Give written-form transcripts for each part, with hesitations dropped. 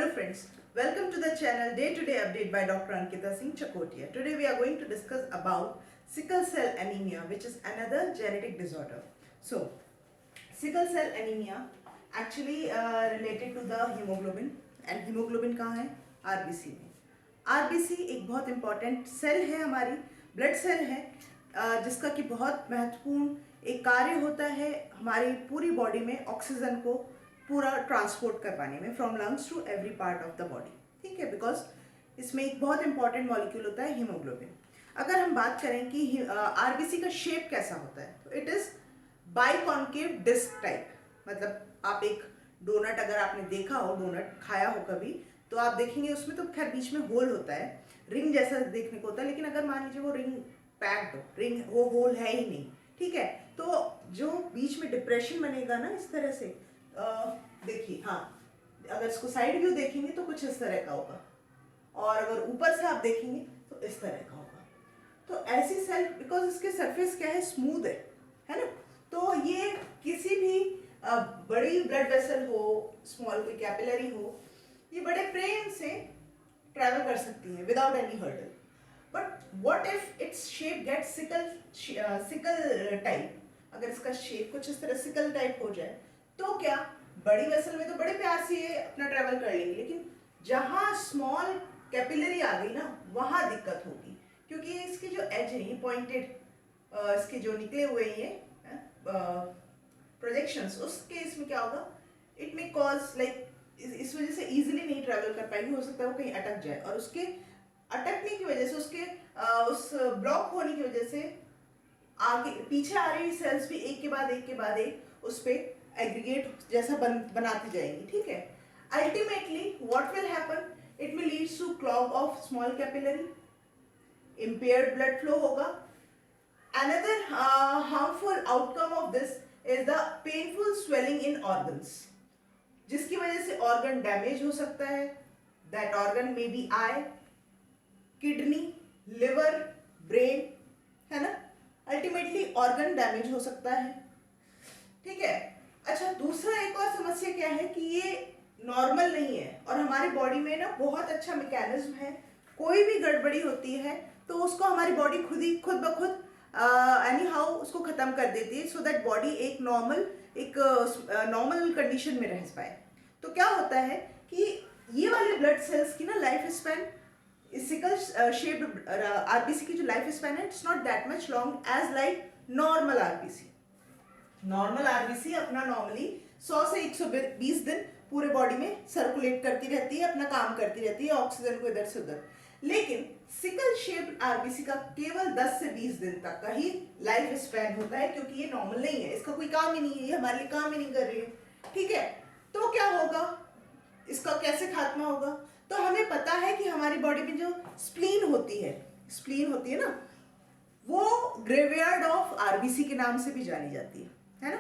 Hello friends, welcome to the channel Day to Day Update by Dr. Ankita Singh Chakotia. Today we are going to discuss about sickle cell anemia, which is another genetic disorder. So, sickle cell anemia actually related to the hemoglobin, and hemoglobin कहाँ है? RBC में. RBC एक बहुत important cell है, हमारी blood cell है जिसका कि बहुत महत्वपूर्ण एक कार्य होता है हमारी पूरी बॉडी में ऑक्सीजन को पूरा ट्रांसपोर्ट करवाने में from lungs to every part of the body. ठीक है, बिकॉज इसमें एक बहुत इंपॉर्टेंट मॉलिक्यूल होता है हीमोग्लोबिन. अगर हम बात करें कि आरबीसी का शेप कैसा होता है, तो इट इज बाइकॉन्केव डिस्क टाइप. मतलब आप एक डोनट, अगर आपने देखा हो, डोनट खाया हो कभी, तो आप देखेंगे उसमें तो खैर बीच में होल होता है, रिंग जैसा देखने को होता है. लेकिन अगर मान लीजिए वो रिंग पैक्ड हो, रिंग वो होल है ही नहीं, ठीक है, तो जो बीच में डिप्रेशन बनेगा ना इस तरह से, देखिए, हाँ, अगर इसको साइड व्यू देखेंगे तो कुछ इस तरह का होगा, और अगर ऊपर से आप देखेंगे तो इस तरह का होगा. तो ऐसी सेल, बिकॉज इसके सरफेस क्या है, स्मूथ है ना, तो ये किसी भी बड़ी ब्लड वेसल हो, स्मॉल कोई कैपिलरी हो, ये बड़े प्रेम से ट्रैवल कर सकती है without any hurdle. But what if its shape get sickle type. अगर इसका शेप कुछ इस तरह सिकल टाइप हो जाए तो क्या, बड़ी वेसल में तो बड़े प्यार से ये अपना ट्रैवल कर लेंगे, लेकिन जहाँ स्मॉल कैपिलरी आ गई ना, वहाँ दिक्कत होगी, क्योंकि इसके जो एज है, ये पॉइंटेड, इसके जो निकले हुए ये प्रोजेक्शंस, उस केस में क्या होगा, इट मे कॉज लाइक, इस वजह से इजीली नहीं ट्रैवल कर पाएंगे, हो सकता है वो कहीं अटक जाए, और उसके अटकने की वजह से, उसके उस ब्लॉक होने की वजह से आगे पीछे आ रही सेल्स भी एक के बाद एक उस पर एग्रीगेट जैसा बनाती जाएंगी. ठीक है, ultimately what will happen, it will leads to clog of small capillary, impaired blood flow होगा. Another harmful outcome of this is the painful swelling in organs, जिसकी वजह से ऑर्गन डैमेज हो सकता है. That organ may be eye, kidney, liver, brain, है ना. Ultimately organ damage हो सकता है. ठीक है. अच्छा, दूसरा एक और समस्या क्या है कि ये नॉर्मल नहीं है, और हमारी बॉडी में ना बहुत अच्छा मैकेनिज्म है, कोई भी गड़बड़ी होती है तो उसको हमारी बॉडी खुद ब खुद एनी हाउ उसको खत्म कर देती है, सो दैट बॉडी एक नॉर्मल कंडीशन में रह पाए. तो क्या होता है कि ये वाले ब्लड सेल्स की ना life span, sickle shaped RBC की जो लाइफ स्पैन है, it's not that much long as like normal RBC. Normal RBC अपना नॉर्मली 100 से 120 दिन पूरे बॉडी में सर्कुलेट करती रहती है, अपना काम करती रहती है, ऑक्सीजन को इधर से उधर. लेकिन सिकल शेप्ड आरबीसी का केवल 10 से 20 दिन तक का ही लाइफ स्पैन होता है, क्योंकि ये नॉर्मल नहीं है, इसका कोई काम ही नहीं है, ये हमारे लिए काम ही नहीं कर रही है. ठीक है, तो क्या होगा, इसका कैसे खात्मा होगा. तो हमें पता है कि हमारी बॉडी में जो स्प्लीन होती है ना, वो ग्रेवयार्ड ऑफ आरबीसी के नाम से भी जानी जाती है ना.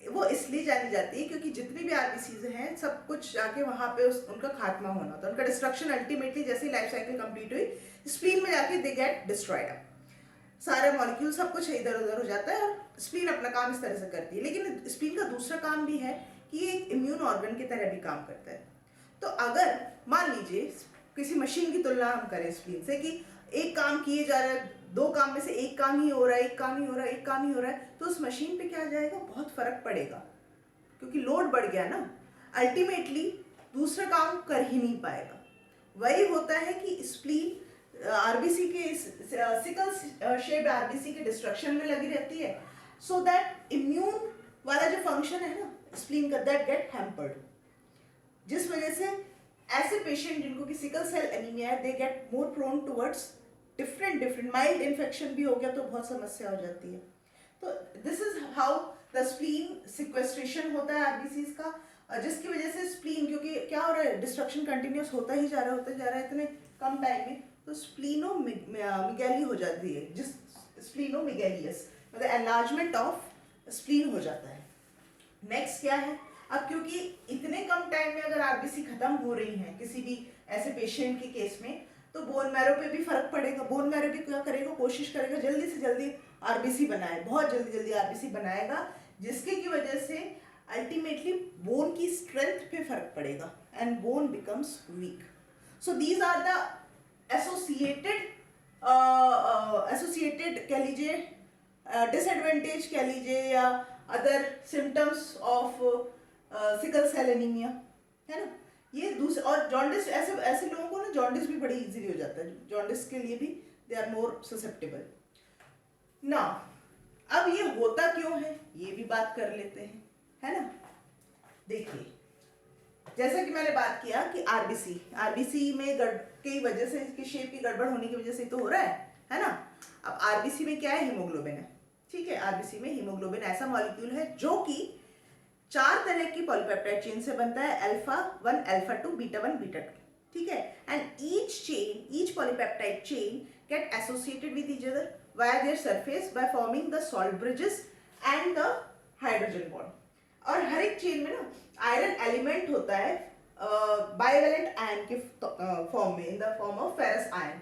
वो इसलिए जानी जाती है क्योंकि जितनी भी आरबीसीज हैं, सब कुछ जाके वहां पे उनका खात्मा होना होता है, उनका डिस्ट्रक्शन अल्टीमेटली, जैसे ही लाइफ साइकिल कंप्लीट हुई, स्प्लीन में जाके दे गेट डिस्ट्रॉयड. सारे मॉलिक्यूल सब कुछ इधर उधर हो जाता है, और स्प्लीन अपना काम इस तरह से करती है. लेकिन स्प्लीन का दूसरा काम भी है कि ये एक इम्यून ऑर्गन की तरह भी काम करता है. तो अगर मान लीजिए किसी मशीन की तुलना हम करें स्प्लीन से, कि एक काम किए जा रहा है, 2 काम में से एक काम ही हो रहा है, तो उस मशीन पे क्या जाएगा, बहुत फर्क पड़ेगा, क्योंकि लोड बढ़ गया ना. अल्टीमेटली दूसरा काम कर ही नहीं पाएगा. वही होता है कि स्प्लीन आरबीसी के, सिकल शेप्ड आरबीसी के डिस्ट्रक्शन में लगी रहती है, सो दैट इम्यून वाला जो फंक्शन है ना स्प्लीन का, दैट गेट हैम्पर्ड, जिस वजह से ऐसे पेशेंट जिनको कि सिकल सेल एनीमिया है, they get more prone towards different mild infection भी हो गया तो बहुत समस्या हो जाती है. तो this is how the spleen sequestration होता है आरबीसीज का, जिसकी वजह से स्प्लीन, क्योंकि क्या हो रहा है, डिस्ट्रक्शन कंटिन्यूस होता ही जा रहा है इतने कम टाइम में, तो स्प्लीनोमेगैली हो जाती है, जिस स्प्लीनोमेगैलियस मतलब एनलार्जमेंट ऑफ स्प्लीन हो जाता है. नेक्स्ट क्या है, अब क्योंकि इतने कम टाइम में अगर आरबीसी खत्म हो रही है किसी भी ऐसे पेशेंट के केस में, तो बोन मैरो पे भी फर्क पड़ेगा. बोन मैरो भी क्या करेगा, कोशिश करेगा जल्दी से जल्दी आरबीसी बनाए, बहुत जल्दी आरबीसी बनाएगा, जिसके की वजह से अल्टीमेटली बोन की स्ट्रेंथ पे फर्क पड़ेगा, and bone becomes weak. So these are the associated कह लीजिए डिसएडवांटेज कह लीजिए या other symptoms of sickle cell anaemia, है ना. ये दूसरे और जॉन्डिस, ऐसे ऐसे लोगों को ना जॉन्डिस भी बड़ी इजीली हो जाता है. जॉन्डिस के लिए भी दे आर मोर ससेप्टेबल. ना अब ये होता क्यों है ये भी बात कर लेते हैं, है ना. देखिए जैसा कि मैंने बात किया कि आरबीसी में कई वजह से, इसकी शेप की गड़बड़ होने की वजह से तो हो रहा है ना. अब आरबीसी में क्या है, हीमोग्लोबिन है. ठीक है, आरबीसी में हीमोग्लोबिन ऐसा मॉलिक्यूल है जो कि 4 तरह की पॉलीपेप्टाइड चेन से बनता है, अल्फा 1, अल्फा 2, बीटा 1, बीटा 2. ठीक है, and each polypeptide chain get associated with each other via their surface by forming the salt bridges and the hydrogen bond. और हर एक चेन में ना आयरन एलिमेंट होता है बाइवेलेंट आयन के फॉर्म में, in the form of ferrous ion.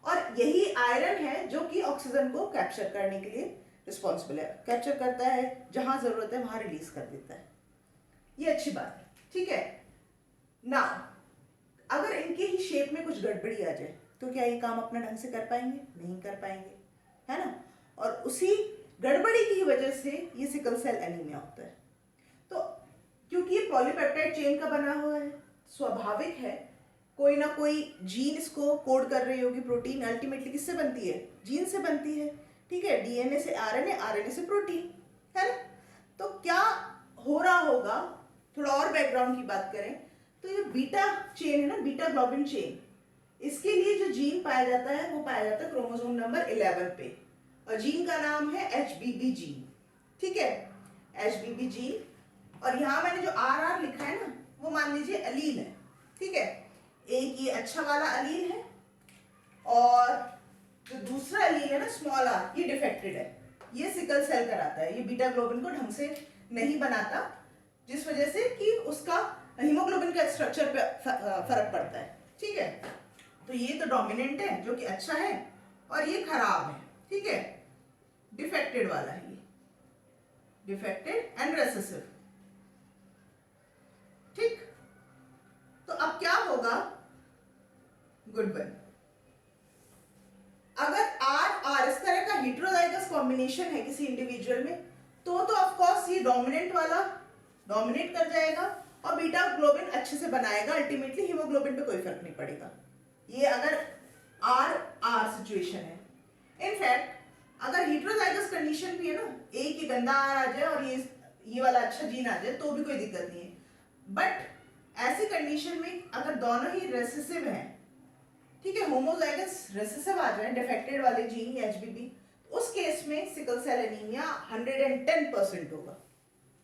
और यही आयरन है जो कि ऑक्सीजन को कैप्चर करने के लिए रिस्पॉन्सिबल है. कैप्चर करता है, जहां जरूरत है वहां रिलीज कर देता है. ये अच्छी बात है. ठीक है ना. अगर इनके ही शेप में कुछ गड़बड़ी आ जाए तो क्या ये काम अपना ढंग से कर पाएंगे? नहीं कर पाएंगे, है ना. और उसी गड़बड़ी की वजह से ये सिकल सेल एनीमिया होता है. तो क्योंकि ये पॉलीपेप्टाइड चेन का बना हुआ है, स्वाभाविक है कोई ना कोई जीन इसको कोड कर रही होगी. प्रोटीन अल्टीमेटली किससे बनती है? जीन से बनती है. ठीक है, डीएनए से आरएनए, आरएनए से प्रोटीन, है ना. तो क्या हो रहा होगा, थोड़ा और बैकग्राउंड की बात करें तो ये बीटा चेन है ना, बीटा ग्लोबिन चेन, इसके लिए जो जीन पाया जाता है वो पाया जाता है क्रोमोसोम नंबर 11 पे. और जीन का नाम है HBB जीन. ठीक है, HBB जीन. और यहाँ मैंने जो RR लिखा है ना वो मान लीजिए अलील है. ठीक है, एक ये अच्छा वाला अलील है और जो दूसरा अलील है ना स्मॉल r, ये डिफेक्टेड है. ये सिकल सेल कराता है, ये बीटा ग्लोबिन को ढंग से नहीं बनाता, जिस वजह से कि उसका हीमोग्लोबिन का स्ट्रक्चर पे फर्क पड़ता है. ठीक है, तो ये तो डोमिनेंट है जो कि अच्छा है और ये खराब है. ठीक है, डिफेक्टेड वाला है ये, डिफेक्टेड एंड रेसेसिव. ठीक, तो अब क्या होगा, गुड वन. अगर आर इस तरह का हेटेरोजाइगस कॉम्बिनेशन है किसी इंडिविजुअल में तो ऑफ कोर्स ये डोमिनेंट वाला डोमिनेट कर जाएगा और बीटा ग्लोबिन अच्छे से बनाएगा. अल्टीमेटली हीमोग्लोबिन पे कोई फर्क नहीं पड़ेगा. ये अगर आर सिचुएशन है. इनफैक्ट अगर हेटेरोजाइगस कंडीशन भी है ना, एक ही गंदा आर आ जाए और ये वाला अच्छा जीन आ जाए तो भी कोई दिक्कत नहीं है. बट ऐसी कंडीशन में अगर दोनों ही रेसेसिव हैं, ठीक है, होमोजाइगस रेसेसिव आ जाए, डिफेक्टेड वाले जीन या HBB, उस केस में सिकल सेल एनीमिया 110% होगा.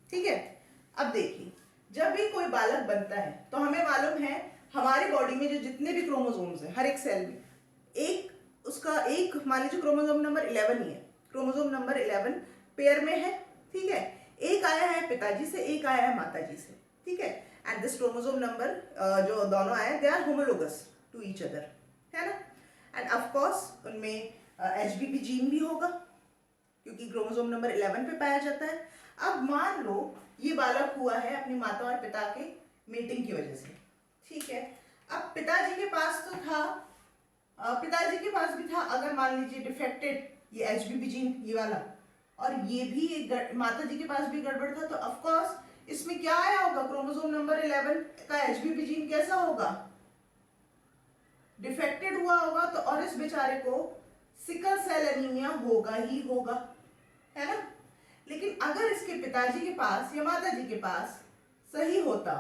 ठीक है, अब देखिए जब भी कोई बालक बनता है तो हमें मालूम है हमारी बॉडी में जो जितने भी क्रोमोसोम्स हैं हर एक सेल में एक मान लीजिए क्रोमोसोम नंबर 11 ही है. क्रोमोसोम नंबर 11 पेयर में है. ठीक है, एक आया है पिताजी से, एक आया है माताजी से. ठीक है, एंड दिस क्रोमोसोम नंबर जो दोनों आए they are homologous to each other, है ना. एंड ऑफ कोर्स उनमें HBB जीन भी होगा क्योंकि क्रोमोसोम नंबर 11 पे पाया जाता है. अब मान लो ये बालक हुआ है अपनी माता और पिता के मीटिंग की वजह से. ठीक है, अब पिताजी के पास तो था, पिताजी के पास भी था, अगर मान लीजिए डिफेक्टेड ये HBB जीन ये वाला, और ये भी माता जी के पास भी गड़बड़ था, तो ऑफ कोर्स इसमें क्या आया होगा, क्रोमोसोम नंबर 11 का HBB जीन कैसा होगा, डिफेक्टेड हुआ होगा. तो और इस बेचारे को सिकल सेल एनीमिया होगा ही होगा, है ना. लेकिन अगर इसके पिताजी के पास या माताजी के पास सही होता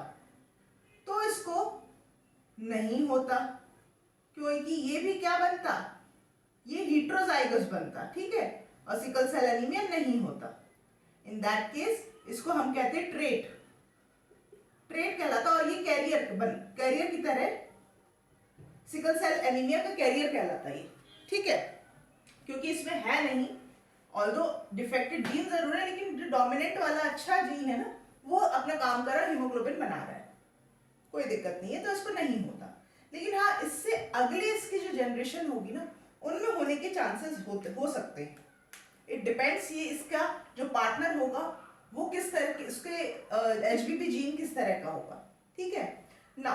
तो इसको नहीं होता, क्योंकि ये भी क्या बनता, ये हेटेरोजाइगस बनता. ठीक है, और सिकल सेल एनीमिया नहीं होता. इन दैट केस इसको हम कहते हैं ट्रेट कहलाता. और ये कैरियर की तरह सिकल सेल एनीमिया का कैरियर कहलाता है ये. ठीक है, क्योंकि इसमें है नहीं, ऑल्दो डिफेक्टेड जीन जरूर है, लेकिन जो डोमिनेंट वाला अच्छा जीन है ना वो अपना काम कर रहा है, हीमोग्लोबिन बना रहा है, कोई दिक्कत नहीं है, तो इसको नहीं होता. लेकिन हाँ, इससे अगले इसकी जो जनरेशन होगी ना उनमें होने के चांसेस हो सकते हैं. इट डिपेंड्स, ये इसका जो पार्टनर होगा वो किस तरह के, उसके HBB जीन किस तरह का होगा. ठीक है, ना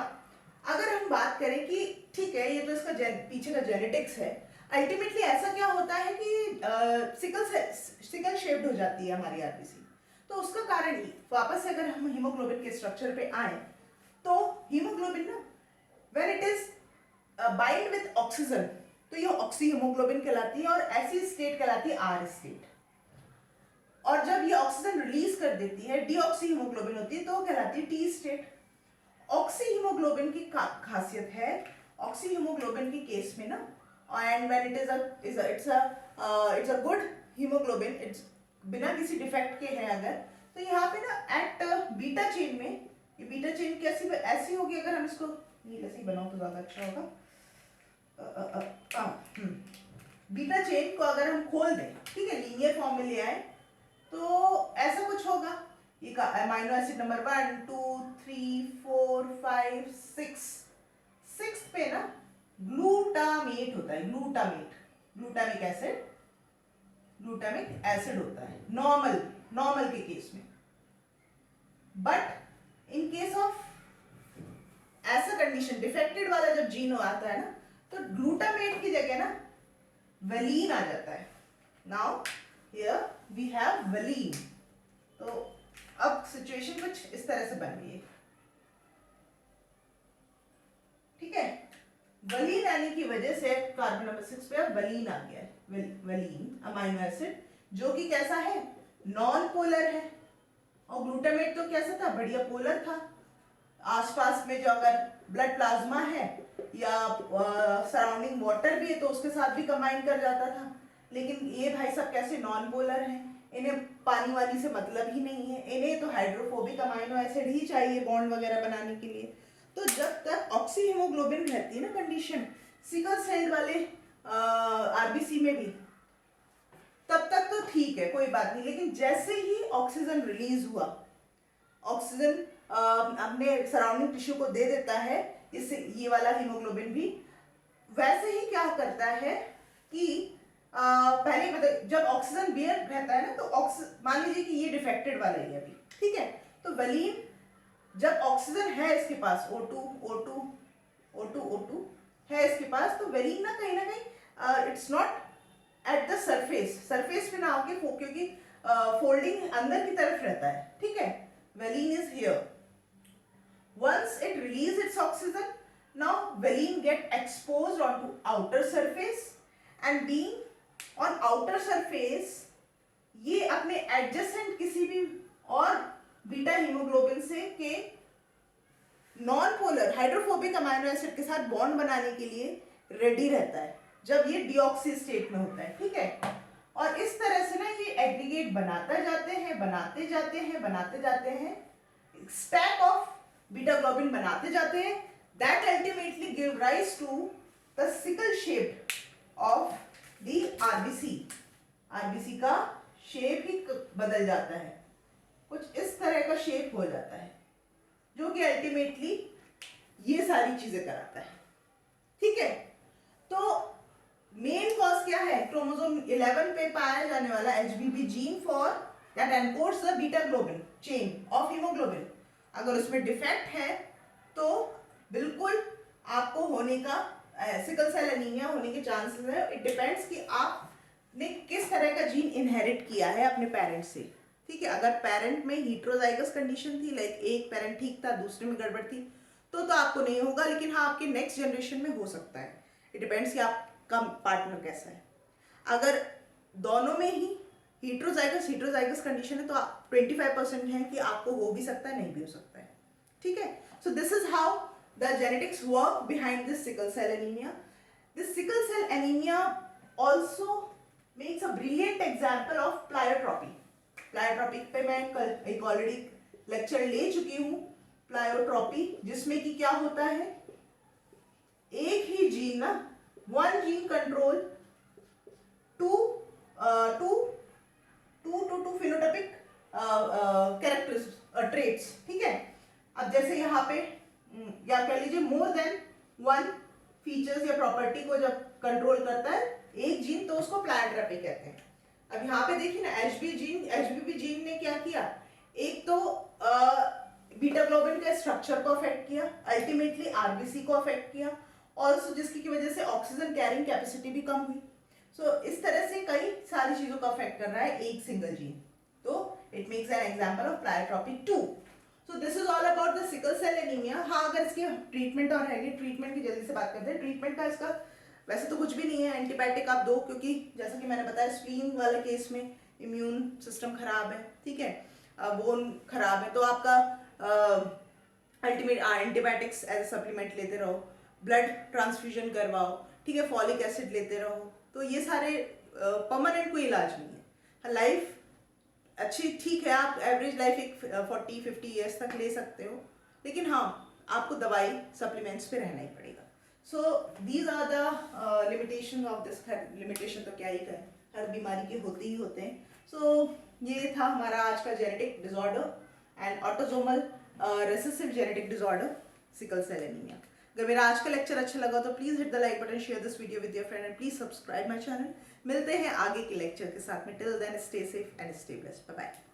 अगर हम बात करें कि ठीक है ये तो इसका पीछे का जेनेटिक्स है, अल्टीमेटली ऐसा क्या होता है कि सिकल शेप्ड हो जाती है हमारी आरबीसी। तो उसका कारण ही वापस से अगर हम हीमोग्लोबिन के स्ट्रक्चर पे आए तो हीमोग्लोबिन ना when it is bind with oxygen तो ये ऑक्सी हीमोग्लोबिन कहलाती है और ऐसी स्टेट कहलाती है आर स्टेट। और जब ये ऑक्सीजन रिलीज कर देती है डीऑक्सी हीमोग्लोबिन होती है तो वो कहलाती है टी स्टेट। ऑक्सी हीमोग्लोबिन की खासियत है, ऑक्सी हीमोग्लोबिन के केस में ना and when it's a good haemoglobin, it's बिना किसी डिफेक्ट के है अगर, तो यहाँ पे ना एट बीटा चेन में, ये बीटा चेन कैसी ऐसी होगी, अगर हम इसको नीले से बनाओ तो ज्यादा अच्छा होगा। बीटा चेन को अगर हम खोल दें, ठीक है, लीनियर फॉर्म में ले आए तो ऐसा कुछ होगा। ये का अमीनो एसिड नंबर 1 2 3 4 5 6 सिक्स पे ना ग्लूटामेट होता है, ग्लूटामिक एसिड होता है नॉर्मल के केस में। बट इन केस ऑफ ऐसा कंडीशन डिफेक्टेड वाला जब जीन आता है ना तो ग्लूटामेट की जगह ना वेलिन आ जाता है। Now here we have valine. तो अब सिचुएशन कुछ इस तरह से बन गई है, ठीक है। वेलिन आने की वजह से कार्बन नंबर 6 पे अब वेलिन आ गया है, वेलिन अमीनो एसिड जो कि कैसा है, नॉन पोलर है। और ग्लूटामेट तो कैसा था, बढ़िया पोलर था। आसपास में जो अगर ब्लड प्लाज्मा है या सराउंडिंग वाटर भी है तो उसके साथ भी कंबाइन कर जाता था। लेकिन ये भाई सब कैसे नॉन पोलर हैं, इन्हें पानी वाली से मतलब ही नहीं है, इन्हें तो हाइड्रोफोबिक अमीनो एसिड ही चाहिए बॉन्ड वगैरह बनाने के लिए। तो जब तक ऑक्सी हीमोग्लोबिन रहती है ना कंडीशन सिकल सेल वाले आरबीसी में भी, तब तक तो ठीक है कोई बात नहीं। लेकिन जैसे ही ऑक्सीजन रिलीज हुआ, ऑक्सीजन अपने सराउंडिंग टिश्यू को दे देता है, इससे ये वाला हीमोग्लोबिन भी वैसे ही क्या करता है कि पहले मतलब जब ऑक्सीजन बेयर रहता है ना तो मान लीजिए कि ये डिफेक्टेड वाला ही अभी, ठीक है, तो वेलिन जब ऑक्सीजन है इसके पास O2 है इसके पास, तो वेलिन ना कहीं it's not at the surface पे ना होके क्योंकि फोल्डिंग अंदर की तरफ रहता है, ठीक है। Valine is here, once it release its oxygen, now valine get exposed onto outer surface and being on outer surface ये अपने adjacent किसी भी और बीटा हीमोग्लोबिन से के non polar hydrophobic amino acid के साथ बॉन्ड बनाने के लिए रेडी रहता है जब ये डीऑक्सी स्टेट में होता है, ठीक है। और इस तरह से ना ये एग्रीगेट बनाते जाते हैं स्टैक ऑफ बीटा ग्लोबिन बनाते जाते हैं, that ultimately give rise to the sickle shape of the RBC। RBC का शेप ही बदल जाता है, कुछ इस तरह का शेप हो जाता है जो कि अल्टीमेटली ये सारी चीजें कराता है, ठीक है। तो मेन कॉज क्या है, क्रोमोसोम 11 पे पाया जाने वाला HBB gene for that encodes the beta globin chain of haemoglobin. अगर उसमें डिफेक्ट है तो बिल्कुल आपको होने का सिकल सेल एनीमिया होने के चांसेस है। इट डिपेंड्स कि आपने किस तरह का जीन इनहेरिट किया है अपने पेरेंट्स से, ठीक है। अगर पेरेंट में हीट्रोजाइगस कंडीशन थी, लाइक एक पेरेंट ठीक था दूसरे में गड़बड़ थी, तो आपको नहीं होगा। लेकिन हाँ आपके नेक्स्ट जनरेशन में हो सकता है। इट डिपेंड्स कि आपका पार्टनर कैसा है। अगर दोनों में ही हीट्रोजाइगस कंडीशन है तो 25% है कि आपको हो भी सकता है नहीं भी हो सकता है, ठीक है। So this is how the genetics work behind this sickle cell anaemia. This sickle cell anaemia also makes a brilliant example of pleiotropy पे मैं कल एक ऑलरेडी लेक्चर ले चुकी हूँ, प्लायोट्रॉपी, जिसमें कि क्या होता है, एक ही जीन ना, one gene control two phenotypic characteristics traits, ठीक है। अब जैसे यहाँ पे या कह लीजिए मोर देन वन फीचर्स या प्रॉपर्टी को जब कंट्रोल करता है एक जीन तो उसको प्लायोट्रॉपी कहते हैं। अब यहाँ पे देखिए ना एचबीबी जीन ने क्या किया, एक तो बीटा ग्लोबिन बॉडी के स्ट्रक्चर को अफेक्ट किया, अल्टीमेटली आरबीसी को अफेक्ट किया, ऑल्सो जिसकी वजह से ऑक्सीजन कैरिंग कैपेसिटी भी कम हुई। सो इस तरह से कई सारी चीजों को अफेक्ट कर रहा है एक सिंगल जीन। तो it makes an example of pleiotropy 2। So this is all about the sickle cell anaemia. हाँ, अगर इसके ट्रीटमेंट और है, ट्रीटमेंट की जल्दी से बात करते हैं। ट्रीटमेंट का इसका वैसे तो कुछ भी नहीं है, एंटीबायोटिक आप दो, क्योंकि जैसा कि मैंने बताया स्प्लीन वाले केस में इम्यून सिस्टम खराब है, ठीक है, बोन खराब है, तो आपका अल्टीमेट एंटीबायोटिक्स एज सप्लीमेंट लेते रहो, ब्लड ट्रांसफ्यूजन करवाओ, ठीक है, फॉलिक एसिड लेते रहो। तो ये सारे परमानेंट कोई इलाज नहीं है। लाइफ अच्छी ठीक है, आप एवरेज लाइफ एक 40-50 ईयर्स तक ले सकते हो, लेकिन हाँ आपको दवाई सप्लीमेंट्स पे रहना ही पड़ेगा। So these are the limitation of this. Limitation तो क्या ही करें, हर बीमारी के होते ही होते हैं। सो ये था हमारा आज का genetic disorder and autosomal recessive genetic disorder sickle cell anaemia. अगर मेरा आज का लेक्चर अच्छा लगा तो please hit the like button, share this video with your friend and please subscribe my channel. मिलते हैं आगे के लेक्चर के साथ में। Till then stay safe and stay blessed. Bye bye.